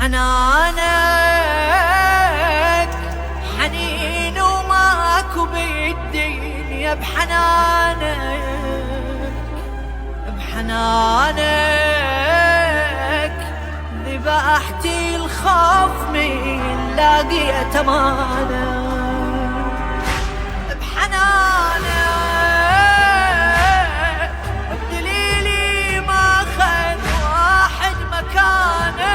بحنانك حنين وماكو بالدنيا، بحنانك ذبحتي الخوف من لاقيت امانك، بحنانك بدليلي ما خذ واحد مكانك،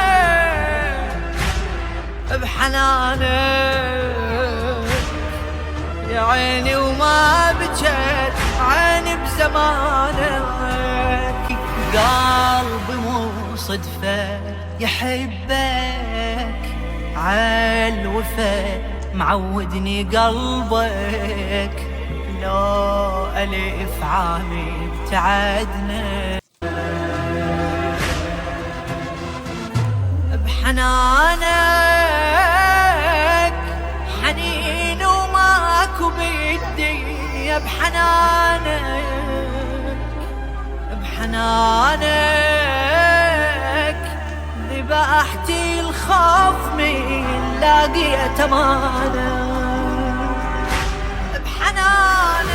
بحنانك يا عيني وما بجت عيني بزمانك، قلبي مو صدفة يحبك عالوفا معودني قلبك، لو ألف عامي ابتعدنا، بحنانك حنين وماكو بالدنيا، بحنانك ذبحتي الخوف من لاقيت امانك، بحنانك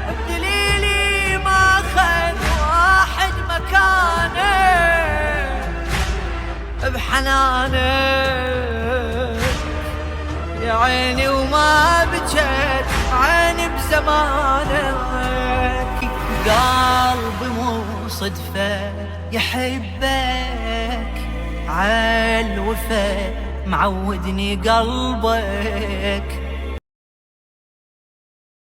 بدليلي ما خذ واحد مكانك، بحنانك يا عيني وما بجت عيني بزمانك، قلبي مو صدفة يحبك عالوفا معودني قلبك،